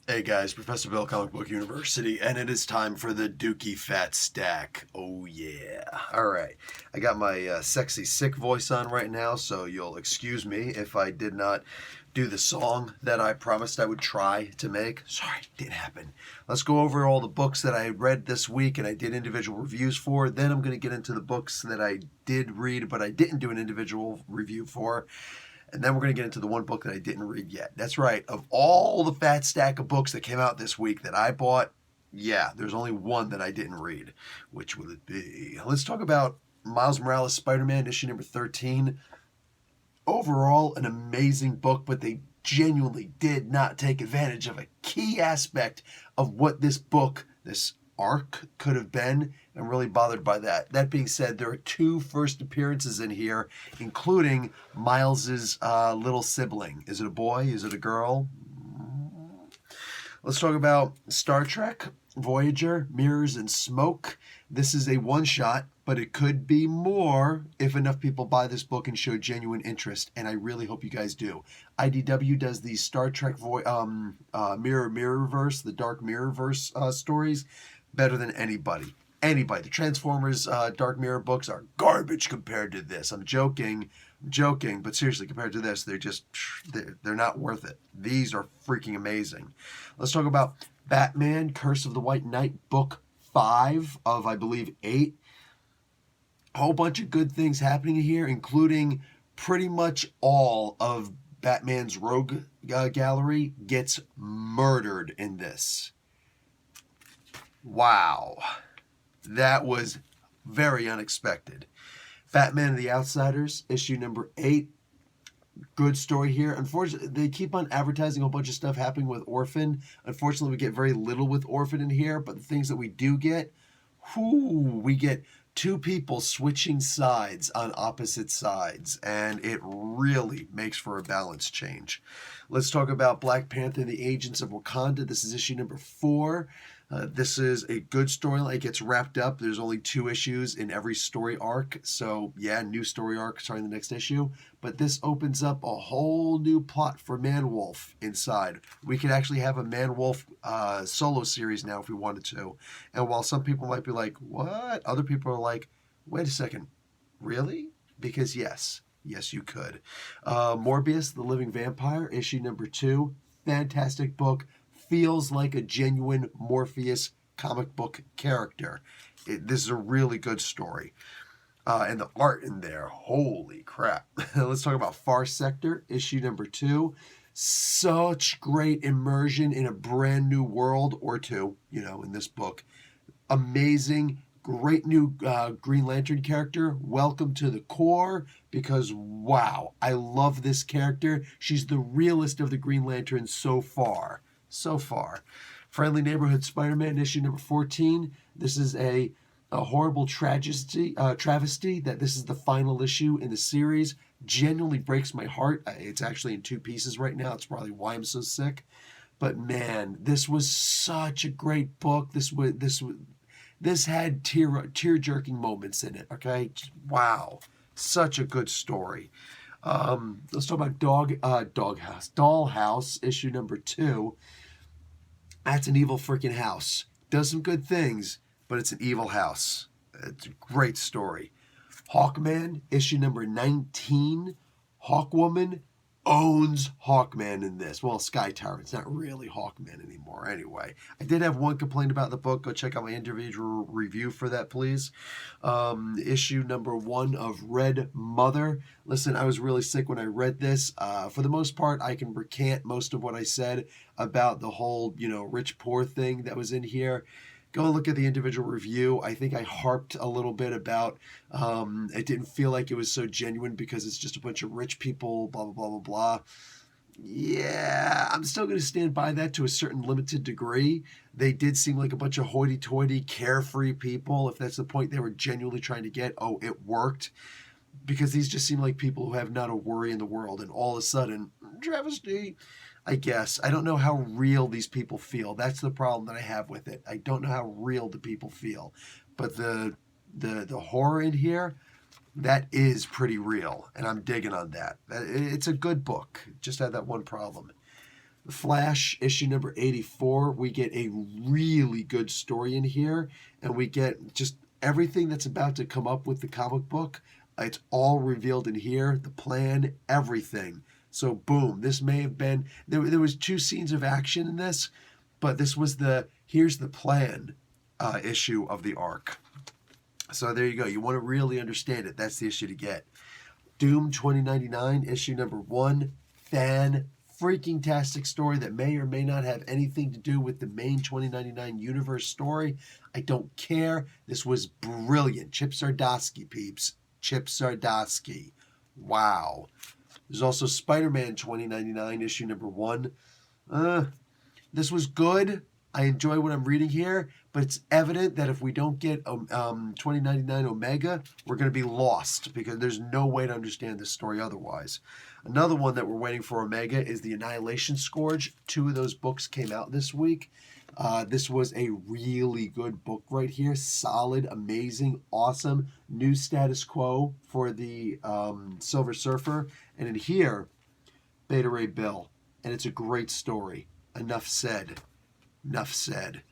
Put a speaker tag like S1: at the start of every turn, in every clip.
S1: Hey guys, Professor Bill, Comic Book University, and it is time for the dOOKIE-fAT-sTACK. Oh yeah. Alright, I got my sexy sick voice on right now, so you'll excuse me if I did not do the song that I promised I would try to make. Sorry, it didn't happen. Let's go over all the books that I read this week and I did individual reviews for. Then I'm going to get into the books that I did read but I didn't do an individual review for. And then we're going to get into the one book that I didn't read yet. That's right. Of all the fat stack of books that came out this week that I bought, yeah, there's only one that I didn't read. Which will it be? Let's talk about Miles Morales Spider-Man, issue number 13. Overall, an amazing book, but they genuinely did not take advantage of a key aspect of what this book, this arc, could have been. I'm really bothered by that. That being said, there are two first appearances in here, including Miles's little sibling. Is it a boy? Is it a girl? Let's talk about Star Trek, Voyager, Mirrors and Smoke. This is a one-shot, but it could be more if enough people buy this book and show genuine interest, and I really hope you guys do. IDW does these Star Trek Mirrorverse, the Dark Mirrorverse stories, better than anybody. Anybody. The Transformers Dark Mirror books are garbage compared to this. I'm joking, but seriously, compared to this, they're not worth it. These are freaking amazing. Let's talk about Batman, Curse of the White Knight, book 5 of, I believe, 8. A whole bunch of good things happening here, including pretty much all of Batman's rogue gallery gets murdered in this. Wow. That was very unexpected. Batman and the Outsiders, issue number 8. Good story here. Unfortunately, they keep on advertising a whole bunch of stuff happening with Orphan. Unfortunately, we get very little with Orphan in here, but the things that we do get, we get two people switching sides on opposite sides, and it really makes for a balance change. Let's talk about Black Panther and the Agents of Wakanda. This is issue number 4. This is a good storyline. It gets wrapped up. There's only 2 issues in every story arc. So, yeah, new story arc starting the next issue. But this opens up a whole new plot for Man-Wolf inside. We could actually have a Man-Wolf solo series now if we wanted to. And while some people might be like, what? Other people are like, wait a second. Really? Because yes, you could. Morbius, the Living Vampire, issue number 2. Fantastic book. Feels like a genuine Morpheus comic book character. This is a really good story. And the art in there, holy crap. Let's talk about Far Sector, issue number 2. Such great immersion in a brand new world, or two, in this book. Amazing, great new Green Lantern character. Welcome to the core, because wow, I love this character. She's the realest of the Green Lanterns so far. Friendly Neighborhood Spider-Man, issue number 14. This is a horrible travesty that this is the final issue in the series. Genuinely breaks my heart. It's actually in 2 pieces right now. It's probably why I'm so sick. But man, this was such a great book. This had tear-jerking moments in it. Okay, wow, such a good story. Let's talk about Dollhouse, issue number 2. That's an evil freaking house. Does some good things, but it's an evil house. It's a great story. Hawkman, issue number 19. Hawkwoman owns Hawkman in this. Well, Sky Tower. It's not really Hawkman anymore anyway. I did have one complaint about the book. Go check out my individual review for that, please. Issue number 1 of Red Mother. Listen, I was really sick when I read this. For the most part, I can recant most of what I said about the whole, rich-poor thing that was in here. Go and look at the individual review. I think I harped a little bit about it didn't feel like it was so genuine because it's just a bunch of rich people, blah, blah, blah, blah, blah. Yeah, I'm still going to stand by that to a certain limited degree. They did seem like a bunch of hoity-toity, carefree people. If that's the point they were genuinely trying to get, it worked. Because these just seem like people who have not a worry in the world. And all of a sudden, travesty. I guess. I don't know how real these people feel. That's the problem that I have with it. I don't know how real the people feel. But the horror in here, that is pretty real. And I'm digging on that. It's a good book. Just had that one problem. Flash, issue number 84, we get a really good story in here, and we get just everything that's about to come up with the comic book. It's all revealed in here, the plan, everything. So boom, this may have been, there was 2 scenes of action in this, but this was here's the plan issue of the arc. So there you go. You want to really understand it. That's the issue to get. Doom 2099, issue number 1. Freaking tastic story that may or may not have anything to do with the main 2099 universe story. I don't care. This was brilliant. Chip Zdarsky, peeps. Chip Zdarsky. Wow. There's also Spider-Man 2099, issue number 1. This was good. I enjoy what I'm reading here, but it's evident that if we don't get 2099 Omega, we're going to be lost because there's no way to understand this story otherwise. Another one that we're waiting for Omega is the Annihilation Scourge. 2 of those books came out this week. This was a really good book right here. Solid, amazing, awesome. New status quo for the Silver Surfer. And in here, Beta Ray Bill. And it's a great story. Enough said. Enough said.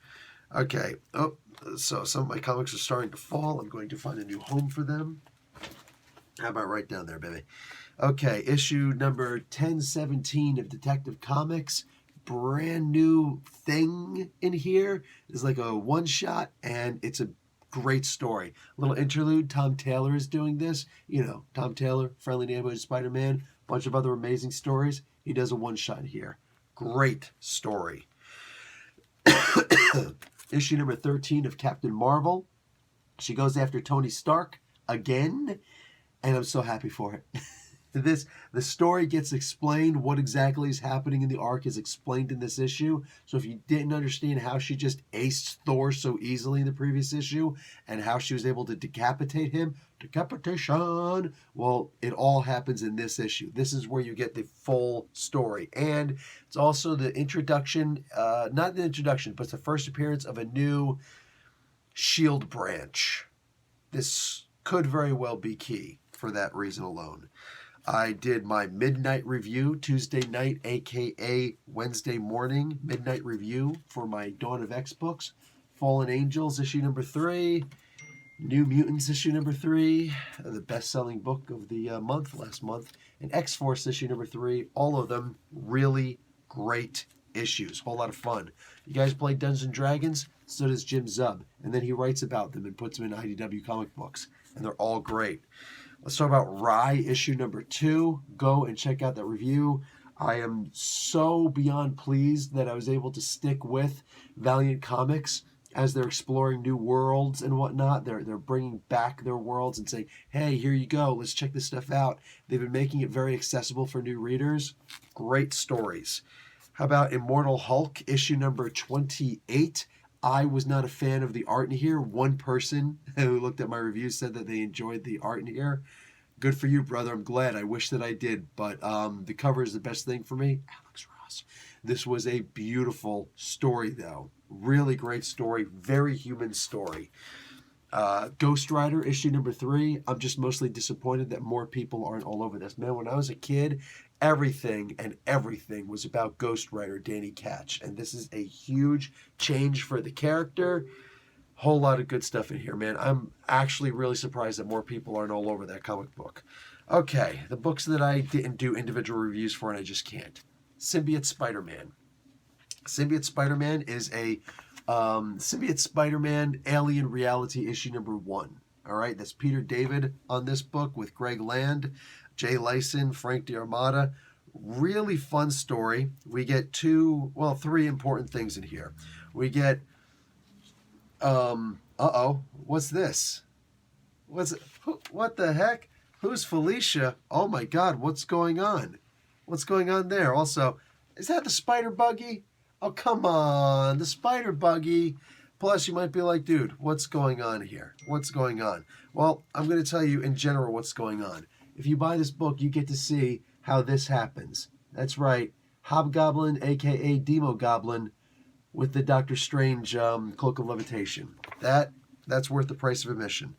S1: Okay. Oh, so some of my comics are starting to fall. I'm going to find a new home for them. How about right down there, baby? Okay, issue number 1017 of Detective Comics. Brand new thing in here. It's like a one-shot, and it's a great story. A little interlude. Tom Taylor is doing this. You know, Tom Taylor, Friendly Neighborhood Spider-Man, bunch of other amazing stories. He does a one-shot here. Great story. Issue number 13 of Captain Marvel. She goes after Tony Stark again, and I'm so happy for it. The story gets explained. What exactly is happening in the arc is explained in this issue. So if you didn't understand how she just aced Thor so easily in the previous issue and how she was able to decapitate him, decapitation, well, it all happens in this issue. This is where you get the full story. And it's also the introduction, not the introduction, but it's the first appearance of a new S.H.I.E.L.D. branch. This could very well be key for that reason alone. I did my midnight review Tuesday night, aka Wednesday morning midnight review for my Dawn of X books. Fallen Angels issue number 3, New Mutants issue number 3, the best-selling book of the month last month, and X-Force issue number 3. All of them really great issues. Whole lot of fun. You guys play Dungeons and Dragons? So does Jim Zub, and then he writes about them and puts them in IDW comic books, and they're all great. Let's talk about Rye, issue number 2. Go and check out that review. I am so beyond pleased that I was able to stick with Valiant Comics as they're exploring new worlds and whatnot. They're bringing back their worlds and saying, hey, here you go. Let's check this stuff out. They've been making it very accessible for new readers. Great stories. How about Immortal Hulk, issue number 28? I was not a fan of the art in here. One person who looked at my review said that they enjoyed the art in here. Good for you, brother. I'm glad. I wish that I did. But the cover is the best thing for me. Alex Ross. This was a beautiful story, though. Really great story. Very human story. Ghost Rider, issue number 3. I'm just mostly disappointed that more people aren't all over this. Man, when I was a kid, everything was about Ghost Rider Danny Ketch. And this is a huge change for the character. Whole lot of good stuff in here, man. I'm actually really surprised that more people aren't all over that comic book. Okay, the books that I didn't do individual reviews for and I just can't. Symbiote Spider-Man. Symbiote Spider-Man is a Symbiote Spider-Man Alien Reality issue number 1. All right, that's Peter David on this book with Greg Land, Jay Lyson, Frank D'Armata. Really fun story. We get 3 important things in here. We get, what's this? What the heck? Who's Felicia? Oh my God, what's going on? What's going on there? Also, is that the spider buggy? Oh, come on, the spider buggy. Plus, you might be like, dude, what's going on here? What's going on? Well, I'm going to tell you in general what's going on. If you buy this book, you get to see how this happens. That's right. Hobgoblin, a.k.a. Demo Goblin, with the Doctor Strange Cloak of Levitation. That's worth the price of admission.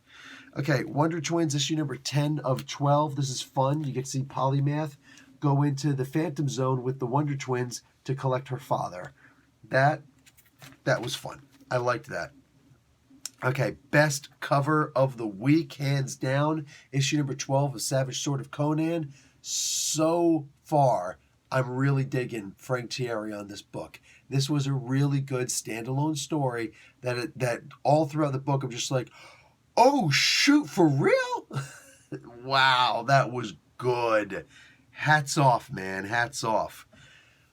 S1: Okay, Wonder Twins, issue number 10 of 12. This is fun. You get to see Polymath go into the Phantom Zone with the Wonder Twins, to collect her father. That was fun. I liked that. Okay, best cover of the week, hands down, issue number 12 of Savage Sword of Conan. So far, I'm really digging Frank Thierry on this book. This was a really good standalone story that all throughout the book I'm just like, oh shoot, for real? Wow, that was good. Hats off, man, hats off.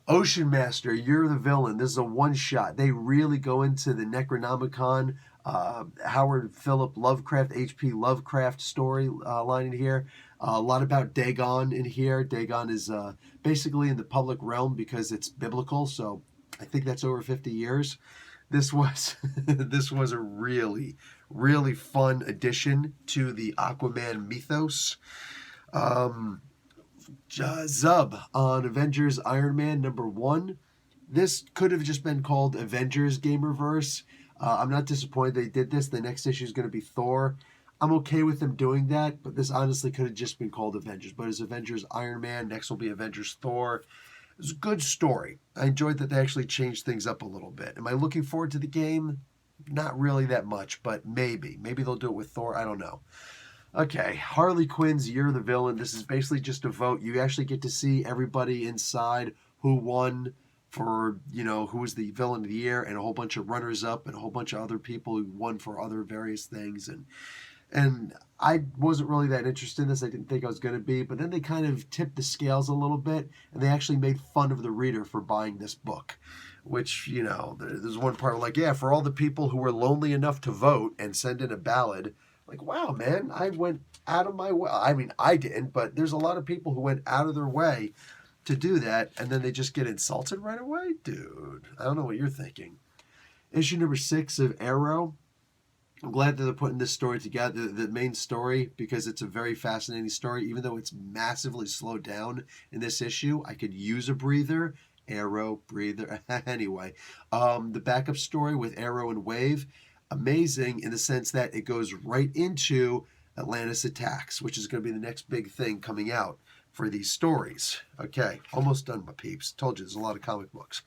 S1: Ocean Master, You're the Villain. This is a one-shot. They really go into the Necronomicon, Howard Philip Lovecraft, H.P. Lovecraft story line in here. A lot about Dagon in here. Dagon is basically in the public realm because it's biblical, so I think that's over 50 years. This was this was a really, really fun addition to the Aquaman mythos. Zub on Avengers Iron Man #1. This could have just been called Avengers Gamerverse. I'm not disappointed they did this. The next issue is going to be Thor. I'm okay with them doing that, but this honestly could have just been called Avengers. But it's Avengers Iron Man. Next will be Avengers Thor. It was a good story. I enjoyed that they actually changed things up a little bit. Am I looking forward to the game? Not really that much, but maybe. Maybe they'll do it with Thor. I don't know. Okay, Harley Quinn's You're the Villain. This is basically just a vote. You actually get to see everybody inside who won for, who was the villain of the year, and a whole bunch of runners-up and a whole bunch of other people who won for other various things. And I wasn't really that interested in this. I didn't think I was going to be. But then they kind of tipped the scales a little bit, and they actually made fun of the reader for buying this book. Which, there's one part like, yeah, for all the people who were lonely enough to vote and send in a ballot, like, wow, man, I went out of my way. I mean, I didn't, but there's a lot of people who went out of their way to do that, and then they just get insulted right away? Dude, I don't know what you're thinking. Issue number 6 of Aero. I'm glad that they're putting this story together, the main story, because it's a very fascinating story. Even though it's massively slowed down in this issue, I could use a breather. Aero, breather. Anyway, the backup story with Aero and Wave, amazing in the sense that it goes right into Atlantis Attacks, which is going to be the next big thing coming out for these stories. Okay, almost done, my peeps. Told you, there's a lot of comic books.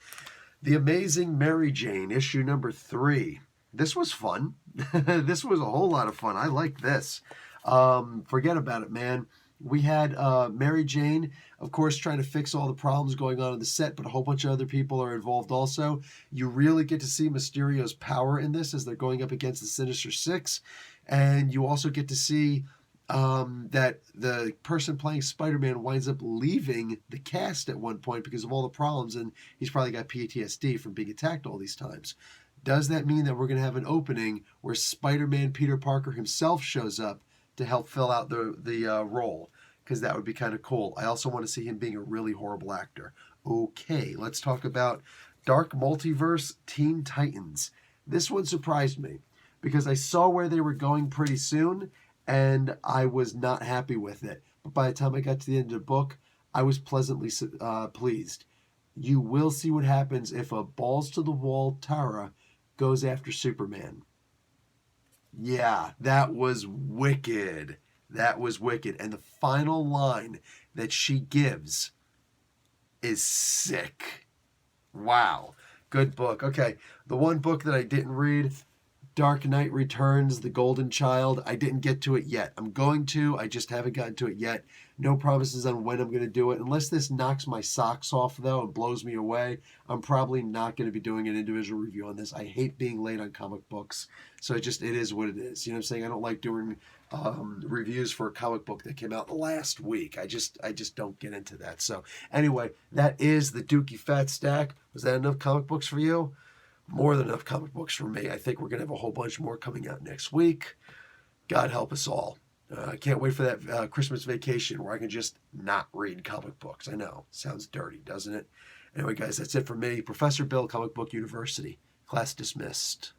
S1: The Amazing Mary Jane, issue number 3. This was fun. This was a whole lot of fun. I like this. Forget about it, man. We had Mary Jane, of course, trying to fix all the problems going on the set, but a whole bunch of other people are involved also. You really get to see Mysterio's power in this as they're going up against the Sinister Six. And you also get to see that the person playing Spider-Man winds up leaving the cast at one point because of all the problems, and he's probably got PTSD from being attacked all these times. Does that mean that we're going to have an opening where Spider-Man Peter Parker himself shows up to help fill out the role? Because that would be kind of cool. I also want to see him being a really horrible actor. Okay, let's talk about Dark Multiverse Teen Titans. This one surprised me because I saw where they were going pretty soon, and I was not happy with it. But by the time I got to the end of the book, I was pleasantly pleased. You will see what happens if a balls-to-the-wall Tara goes after Superman. Yeah, that was wicked. That was wicked. And the final line that she gives is sick. Wow. Good book. Okay, the one book that I didn't read, Dark Knight Returns, The Golden Child. I didn't get to it yet. I'm going to. I just haven't gotten to it yet. No promises on when I'm going to do it. Unless this knocks my socks off, though, and blows me away, I'm probably not going to be doing an individual review on this. I hate being late on comic books. So it is what it is. You know what I'm saying? I don't like doing reviews for a comic book that came out last week. I just don't get into that. So anyway, that is the dOOKIE-fAT-sTACK. Was that enough comic books for you? More than enough comic books for me. I think we're going to have a whole bunch more coming out next week. God help us all. I can't wait for that Christmas vacation where I can just not read comic books. I know. Sounds dirty, doesn't it? Anyway, guys, that's it for me. Professor Bill, Comic Book University. Class dismissed.